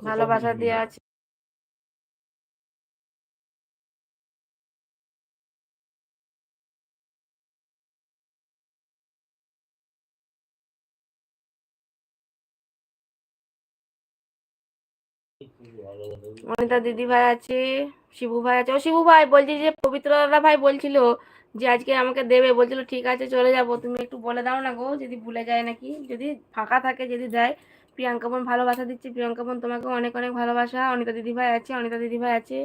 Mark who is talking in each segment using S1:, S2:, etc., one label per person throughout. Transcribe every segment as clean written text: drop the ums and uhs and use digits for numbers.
S1: ভালোবাসা দিয়ে আছে। অনিতা দিদি ভাই আছে, শিবু ভাই আছে। ও শিবু ভাই, বলছি যে পবিত্র দাদা ভাই বলছিল যে আজকে আমাকে দেবে, বলছিল ঠিক আছে চলে যাব, তুমি একটু বলে দাও না গো, যদি ভুলে যায় নাকি, যদি ফাঁকা থাকে যদি দেয়। প্রিয়াঙ্কা বোন ভালোবাসা দিচ্ছে, প্রিয়াঙ্কা বোন তোমাকে অনেক অনেক ভালোবাসা। অনিতা দিদি ভাই আছে, অনিতা দিদি ভাই আছে।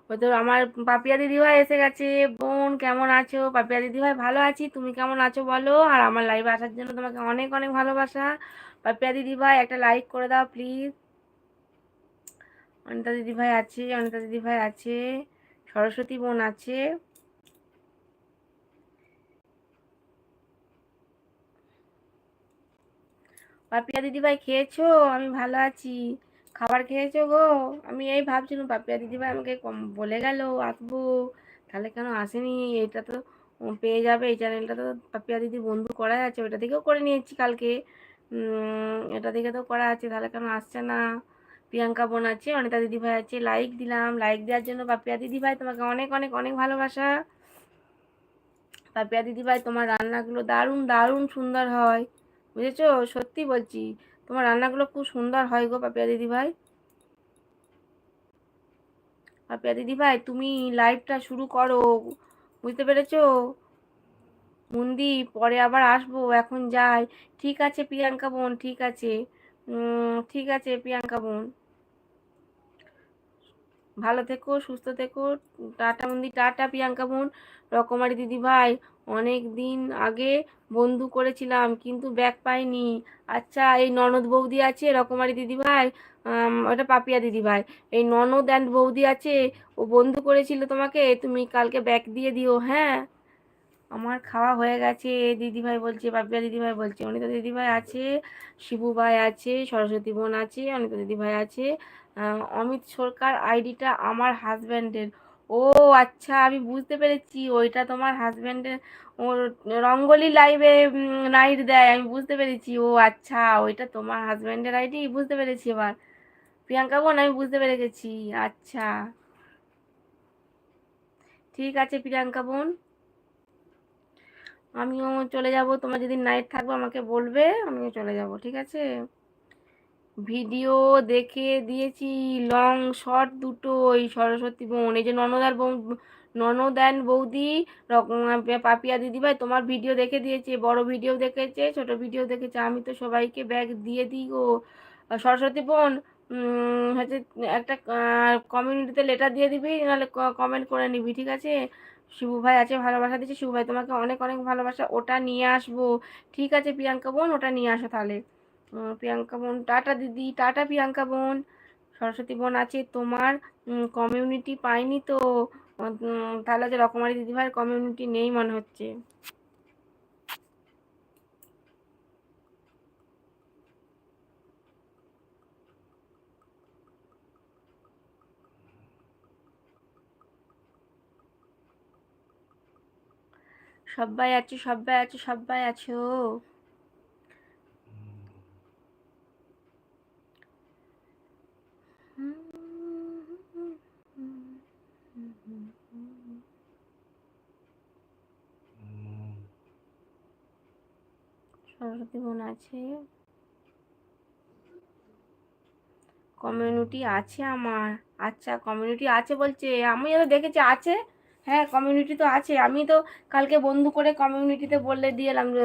S1: ওই তো আমার পাপিয়া দিদি ভাই এসে গেছে। বোন কেমন আছো? পাপিয়া দিদি ভাই ভালো আছি, তুমি কেমন আছো বলো। আর আমার লাইভে আসার জন্য তোমাকে অনেক অনেক ভালোবাসা। পাপিয়া দিদি ভাই একটা লাইক করে দাও প্লিজ। অনিতা দিদি ভাই আছে, অনিতা দিদি ভাই আছে, সরস্বতী বোন আছে। পাপিয়া দিদি ভাই খেয়েছো? আমি ভালো আছি। খাবার খেয়েছো গো? আমি এই ভাবছিলাম পাপিয়া দিদি ভাই আমাকে বলে গেল আসবো, তাহলে কেন আসেনি। এটা তো পেয়ে যাবে, এই চ্যানেলটা তো পাপিয়া দিদি বন্ধু করা আছে, ওইটা থেকেও করে নিয়েছি কালকে। এটা থেকে তো করা আছে, তাহলে কেন আসছে না। প্রিয়াঙ্কা বোন আছে, অনিতা দিদি ভাই আছে, লাইক দিলাম। লাইক দেওয়ার জন্য পাপিয়া দিদি ভাই তোমাকে অনেক অনেক অনেক ভালোবাসা। পাপিয়া দিদি ভাই তোমার রান্নাগুলো দারুণ দারুণ সুন্দর হয়, বুঝেছো? সত্যি বলছি, তোমার রান্নাগুলো খুব সুন্দর হয় গো পাপিয়া দিদি ভাই। পাপিয়া দিদি ভাই তুমি লাইভটা শুরু করো, বুঝতে পেরেছো? মুন্দি পরে আবার আসবো, এখন যাই। ঠিক আছে প্রিয়াঙ্কা বোন, ঠিক আছে। ঠিক আছে প্রিয়াঙ্কা বোন, ভালো থেকো, সুস্থ থেকো। টাটা মুন্দি, টাটা প্রিয়াঙ্কা বোন। রকমারি দিদি ভাই, অনেক দিন আগে বন্ধু করেছিলাম কিন্তু ব্যাক পাইনি। আচ্ছা, এই ননদ বৌদি আছে রকমারি দিদি ভাই, ওটা পাপিয়া দিদি ভাই। এই ননদ অ্যান্ড বৌদি আছে, ও বন্ধু করেছিল তোমাকে, তুমি কালকে ব্যাক দিয়ে দিও, হ্যাঁ। আমার খাওয়া হয়ে গেছে, দিদিভাই বলছে, পাপিয়া দিদিভাই বলছে। অনিতা দিদিভাই আছে, শিবু ভাই আছে, সরস্বতী বোন আছে, অনিতা দিদিভাই আছে। অমিত সরকার আইডিটা আমার হাজব্যান্ডের। ও আচ্ছা, আমি বুঝতে পেরেছি, ওইটা তোমার হাজব্যান্ডের। ওর রঙ্গলি লাইভে নাইট দেয়, আমি বুঝতে পেরেছি। ও আচ্ছা, ওইটা তোমার হাজব্যান্ডের আইডি, বুঝতে পেরেছি এবার। প্রিয়াঙ্কা বোন, আমি বুঝতে পেরে গেছি। আচ্ছা, ঠিক আছে প্রিয়াঙ্কা বোন, আমিও চলে যাব। তোমার যেদিন নাইট থাকবে আমাকে বলবে, আমিও চলে যাব, ঠিক আছে। ভিডিও দেখে দিয়েছি, লং শর্ট দুটোই। সরস্বতী বোন, এই যে ননদ অ্যান্ড বৌদি পাপিয়া দিদিভাই তোমার ভিডিও দেখে দিয়েছে, বড় ভিডিও দেখেছে, ছোট ভিডিও দেখেছে। আমি তো সবাইকে ব্যাগ দিয়ে দিই গো। সরস্বতী বোন, হচ্ছে একটা কমিউনিটিতে লেটার দিয়ে দিবি, নাহলে কমেন্ট করে নিবি, ঠিক আছে। শিবু ভাই আছে, ভালোবাসা দিচ্ছে। শিবু ভাই তোমাকে অনেক অনেক ভালোবাসা, ওটা নিয়ে আসবো। ঠিক আছে প্রিয়াঙ্কা বোন, ওটা নিয়ে আসো তাহলে। প্রিয়াঙ্কা বোন, টাটা দিদি, টাটা প্রিয়াঙ্কা বোন। সরস্বতী বোন আছে তোমার, কমিউনিটি পাইনি তো। তাহলে হচ্ছে রকমারি দিদিভাইয়ের কমিউনিটি নেই মনে হচ্ছে। সবাই আছো, সবাই আছো, সবাই আছো। সরস্বতী বোন আছে, কমিউনিটি আছে আমার। আচ্ছা, কমিউনিটি আছে বলছে, আমি তো দেখেছি আছে। হ্যাঁ, কমিউনিটি তো আছে, আমি তো কালকে বন্ধু করে কমিউনিটিতে বললে দিয়ে এলাম যে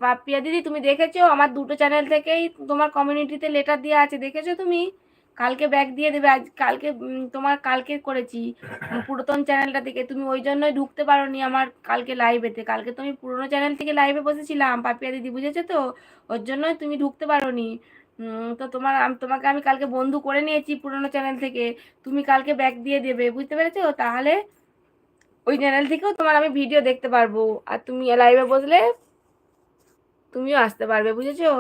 S1: পাপিয়া দিদি তুমি দেখেছো আমার দুটো চ্যানেল থেকেই তোমার কমিউনিটিতে লেটার দেওয়া আছে, দেখেছো তুমি? কালকে ব্যাক দিয়ে দেবে। আজ কালকে তোমার কালকে করেছি পুরাতন চ্যানেলটা থেকে, তুমি ওই জন্যই ঢুকতে পারোনি আমার কালকে লাইভেতে। কালকে তুমি পুরোনো চ্যানেল থেকে লাইভে বসেছিলাম পাপিয়া দিদি, বুঝেছো তো? ওর জন্যই তুমি ঢুকতে পারোনি। তো তোমাকে আমি কালকে বন্ধু করে নিয়েছি পুরোনো চ্যানেল থেকে, তুমি কালকে ব্যাক দিয়ে দেবে, বুঝতে পেরেছো? তাহলে ওই চ্যানেল থেকেও তোমার আমি ভিডিও দেখতে পারবো, আর তুমি লাইভে বসলে তুমিও আসতে পারবে, বুঝেছো?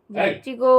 S1: যাচ্ছি গো।